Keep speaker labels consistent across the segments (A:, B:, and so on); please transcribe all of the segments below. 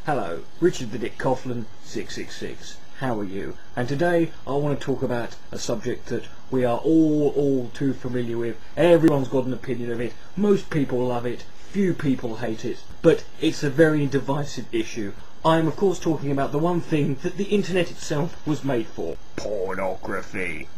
A: Hello, Richard the Dick Coughlan666. How are you? And today I want to talk about a subject that we are all too familiar with. Everyone's got an opinion of it. Most people love it. Few people hate it. But it's a very divisive issue. I am of course talking about the one thing that the internet itself was made for. Pornography.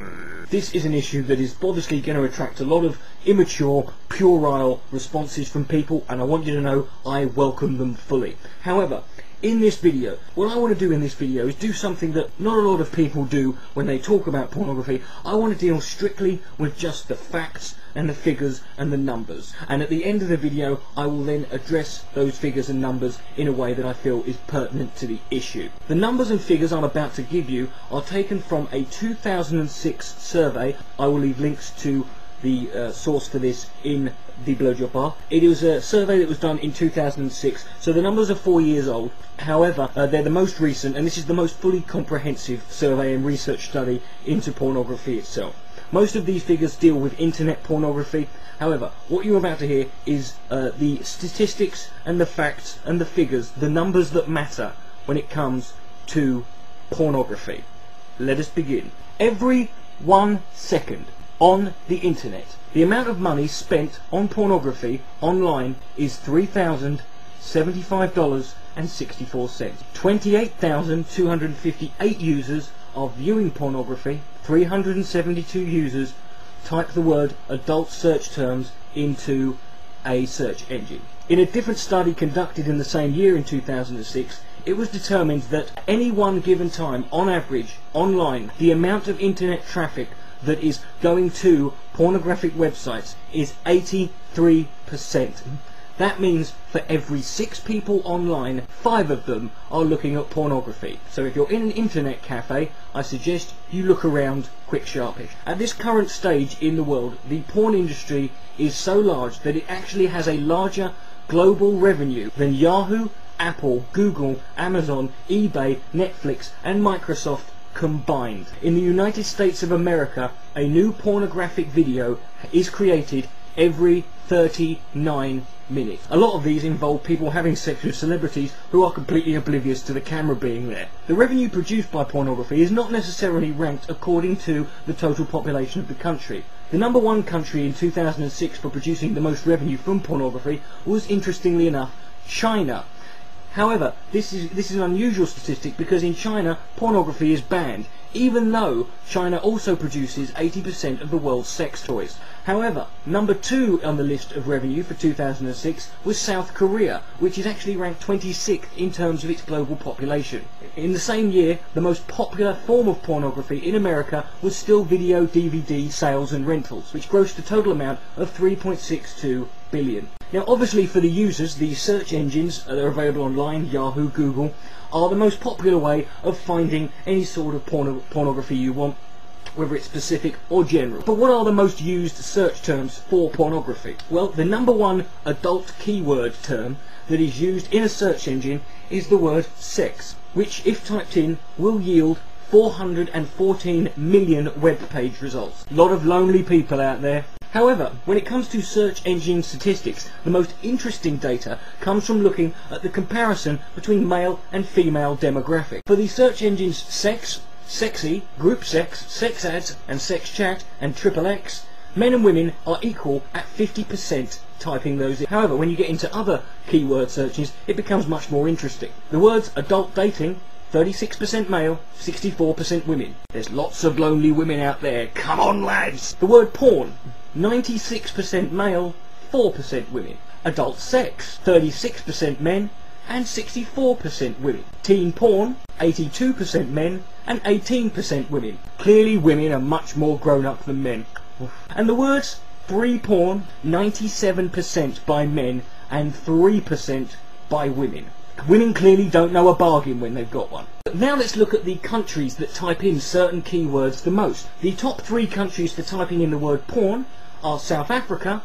A: This is an issue that is obviously going to attract a lot of immature, puerile responses from people, and I want you to know I welcome them fully. However, in this video, what I want to do in this video is do something that not a lot of people do when they talk about pornography. I want to deal strictly with just the facts and the figures and the numbers. And at the end of the video, I will then address those figures and numbers in a way that I feel is pertinent to the issue. The numbers and figures I'm about to give you are taken from a 2006 survey. I will leave links to the source for this in the blowjob bar. It was a survey that was done in 2006, so the numbers are 4 years old. However, they're the most recent, and this is the most fully comprehensive survey and research study into pornography itself. Most of these figures deal with internet pornography. However, what you're about to hear is the statistics and the facts and the figures, the numbers that matter when it comes to pornography. Let us begin. Every 1 second on the internet, the amount of money spent on pornography online is $3,075.64. 28,258 users are viewing pornography. 372 users type the word adult search terms into a search engine. In a different study conducted in the same year in 2006, it was determined that at any one given time, on average, online, the amount of internet traffic that is going to pornographic websites is 83%. That means for every 6 people online, 5 of them are looking at pornography. So if you're in an internet cafe, I suggest you look around quick sharpish. At this current stage in the world, the porn industry is so large that it actually has a larger global revenue than Yahoo, Apple, Google, Amazon, eBay, Netflix and Microsoft combined. In the United States of America, a new pornographic video is created every 39 minutes. A lot of these involve people having sex with celebrities who are completely oblivious to the camera being there. The revenue produced by pornography is not necessarily ranked according to the total population of the country. The number 1 country in 2006 for producing the most revenue from pornography was, interestingly enough, China. However, this is an unusual statistic because in China, pornography is banned, even though China also produces 80% of the world's sex toys. However, number 2 on the list of revenue for 2006 was South Korea, which is actually ranked 26th in terms of its global population. In the same year, the most popular form of pornography in America was still video DVD sales and rentals, which grossed a total amount of $3.62 billion. Now obviously for the users, the search engines that are available online, Yahoo, Google, are the most popular way of finding any sort of pornography you want, whether it's specific or general. But what are the most used search terms for pornography? Well, the number 1 adult keyword term that is used in a search engine is the word sex, which if typed in will yield 414 million web page results. A lot of lonely people out there. However, when it comes to search engine statistics, the most interesting data comes from looking at the comparison between male and female demographic. For the search engines sex, sexy, group sex, sex ads and sex chat and XXX, men and women are equal at 50% typing those in. However, when you get into other keyword searches, it becomes much more interesting. The words adult dating, 36% male, 64% women. There's lots of lonely women out there. Come on, lads! The word porn, 96% male, 4% women. Adult sex, 36% men and 64% women. Teen porn, 82% men and 18% women. Clearly women are much more grown up than men. And the words free porn, 97% by men and 3% by women. Women clearly don't know a bargain when they've got one. But now let's look at the countries that type in certain keywords the most. The top 3 countries for typing in the word porn are South Africa,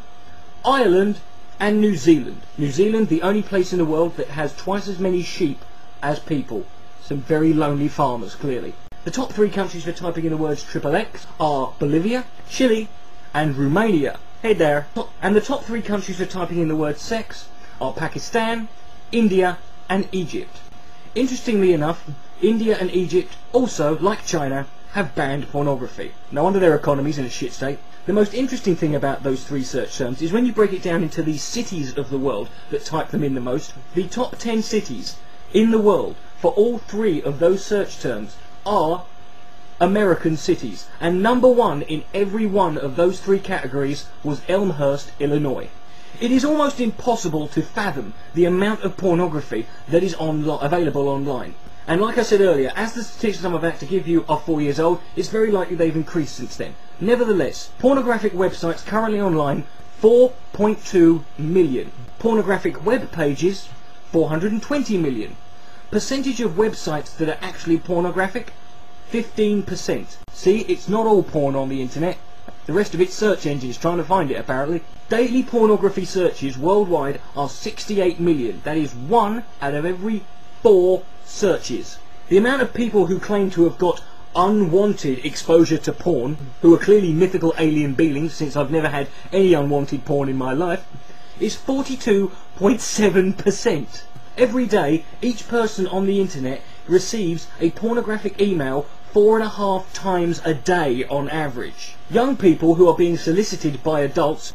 A: Ireland and New Zealand. New Zealand, the only place in the world that has twice as many sheep as people. Some very lonely farmers, clearly. The top 3 countries for typing in the words XXX are Bolivia, Chile and Romania. Hey there. And the top 3 countries for typing in the word sex are Pakistan, India and Egypt. Interestingly enough, India and Egypt also, like China, have banned pornography. No wonder their economy's in a shit state. The most interesting thing about those three search terms is when you break it down into the cities of the world that type them in the most, the top 10 cities in the world for all three of those search terms are American cities. And number one in every one of those three categories was Elmhurst, Illinois. It is almost impossible to fathom the amount of pornography that is available online. And like I said earlier, as the statistics I'm about to give you are 4 years old, it's very likely they've increased since then. Nevertheless, pornographic websites currently online, 4.2 million. Pornographic web pages, 420 million. Percentage of websites that are actually pornographic, 15%. See, it's not all porn on the internet. The rest of it's search engines trying to find it, apparently. Daily pornography searches worldwide are 68 million. That is 1 out of every 4 searches. The amount of people who claim to have got unwanted exposure to porn, who are clearly mythical alien beings, since I've never had any unwanted porn in my life, is 42.7%. Every day, each person on the internet receives a pornographic email 4.5 times a day on average. Young people who are being solicited by adults,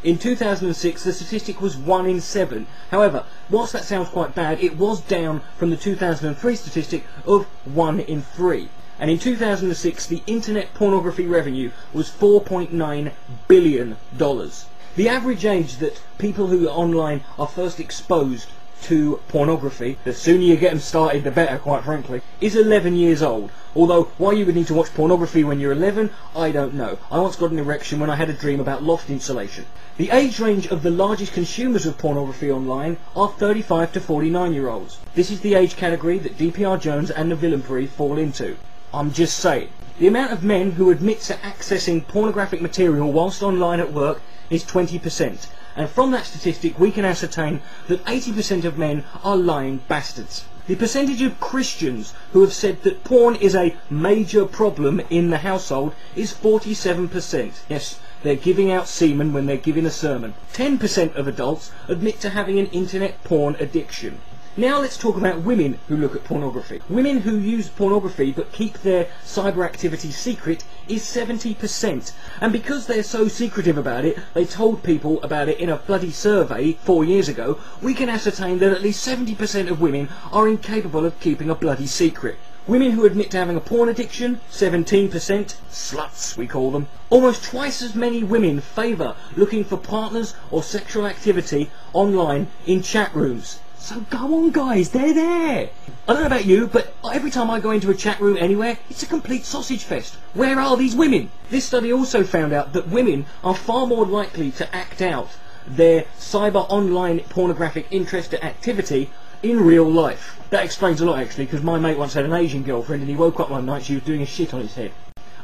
A: in 2006 the statistic was 1 in 7. However, whilst that sounds quite bad, it was down from the 2003 statistic of 1 in 3. And in 2006 the internet pornography revenue was $4.9 billion. The average age that people who are online are first exposed to pornography, the sooner you get them started the better, quite frankly, is 11 years old. Although why you would need to watch pornography when you're 11, I don't know. I once got an erection when I had a dream about loft insulation. The age range of the largest consumers of pornography online are 35 to 49 year olds. This is the age category that DPR Jones and the Villainpery fall into. I'm just saying. The amount of men who admit to accessing pornographic material whilst online at work is 20%. And from that statistic we can ascertain that 80% of men are lying bastards. The percentage of Christians who have said that porn is a major problem in the household is 47%. Yes, they're giving out semen when they're giving a sermon. 10% of adults admit to having an internet porn addiction. Now let's talk about women who look at pornography. Women who use pornography but keep their cyber activity secret is 70%. And because they're so secretive about it, they told people about it in a bloody survey 4 years ago, we can ascertain that at least 70% of women are incapable of keeping a bloody secret. Women who admit to having a porn addiction, 17%, sluts we call them. Almost twice as many women favour looking for partners or sexual activity online in chat rooms. So go on guys, they're there! I don't know about you, but every time I go into a chat room anywhere, it's a complete sausage fest. Where are these women? This study also found out that women are far more likely to act out their cyber online pornographic interest and activity in real life. That explains a lot actually, because my mate once had an Asian girlfriend and he woke up one night she was doing a shit on his head.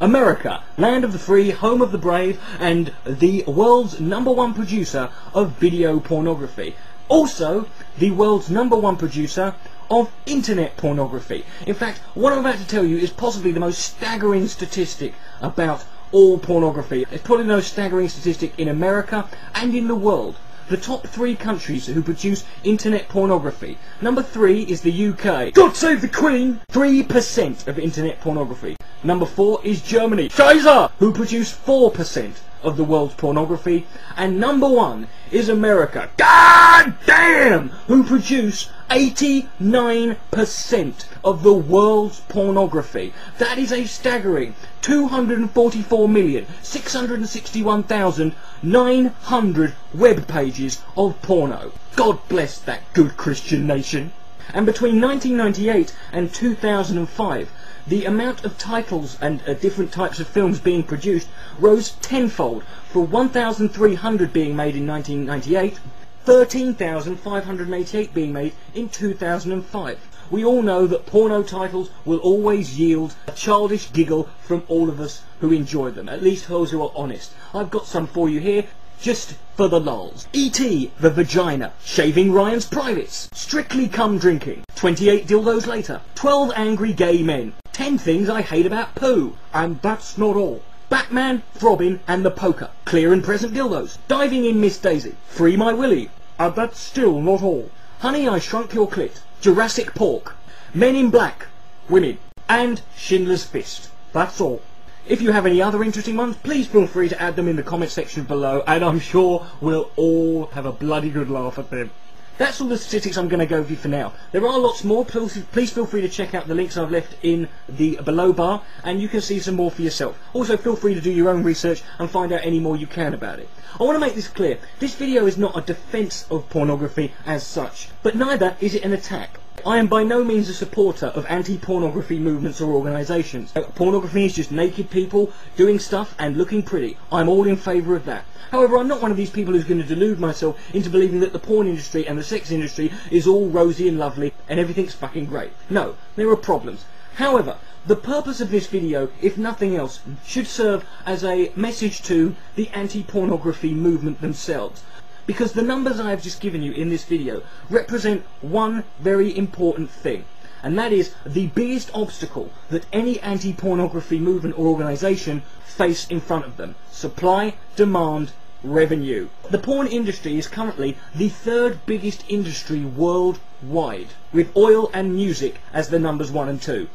A: America, land of the free, home of the brave, and the world's #1 producer of video pornography. Also, the world's #1 producer of internet pornography. In fact, what I'm about to tell you is possibly the most staggering statistic about all pornography. It's probably the most staggering statistic in America and in the world. The top 3 countries who produce internet pornography. Number 3 is the UK. God save the Queen! 3% of internet pornography. Number 4 is Germany. Scheiße! Who produce 4% of the world's pornography. And number 1 is America. God damn! Who produce 89% of the world's pornography. That is a staggering 244,661,900 web pages of porno. God bless that good Christian nation. And between 1998 and 2005, the amount of titles and different types of films being produced rose tenfold, from 1,300 being made in 1998, 13,588 being made in 2005. We all know that porno titles will always yield a childish giggle from all of us who enjoy them, at least those who are honest. I've got some for you here, just for the lulz. E.T. the Vagina, Shaving Ryan's Privates, Strictly Cum Drinking, 28 Dildos Later, 12 Angry Gay Men, 10 Things I Hate About Poo, and That's Not All, Batman, Throbbing and the Poker, Clear and Present Dildos, Diving in Miss Daisy, Free My Willy, and That's Still Not All, Honey, I Shrunk Your Clit, Jurassic Pork, Men in Black, Women, and Schindler's Fist. That's all. If you have any other interesting ones, please feel free to add them in the comment section below, and I'm sure we'll all have a bloody good laugh at them. That's all the statistics I'm going to go over you for now. There are lots more. Please feel free to check out the links I've left in the below bar, and you can see some more for yourself. Also, feel free to do your own research and find out any more you can about it. I want to make this clear. This video is not a defence of pornography as such, but neither is it an attack. I am by no means a supporter of anti-pornography movements or organisations. Pornography is just naked people doing stuff and looking pretty. I'm all in favour of that. However, I'm not one of these people who's going to delude myself into believing that the porn industry and the sex industry is all rosy and lovely and everything's fucking great. No, there are problems. However, the purpose of this video, if nothing else, should serve as a message to the anti-pornography movement themselves. Because the numbers I have just given you in this video represent one very important thing, and that is the biggest obstacle that any anti-pornography movement or organisation face in front of them: supply, demand, revenue. The porn industry is currently the third biggest industry worldwide, with oil and music as the numbers 1 and 2.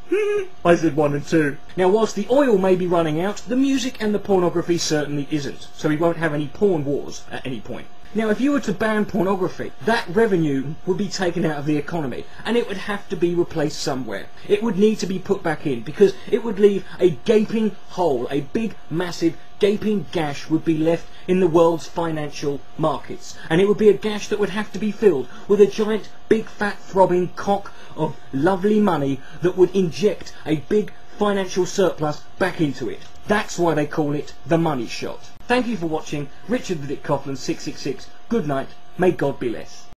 A: I said 1 and 2. Now, whilst the oil may be running out, the music and the pornography certainly isn't, so we won't have any porn wars at any point. Now, if you were to ban pornography, that revenue would be taken out of the economy, and it would have to be replaced somewhere. It would need to be put back in, because it would leave a gaping hole, a big, massive, gaping gash would be left in the world's financial markets. And it would be a gash that would have to be filled with a giant, big, fat, throbbing cock of lovely money that would inject a big financial surplus back into it. That's why they call it the money shot. Thank you for watching. Richard the Dick Coughlan 666. Good night. May God be less.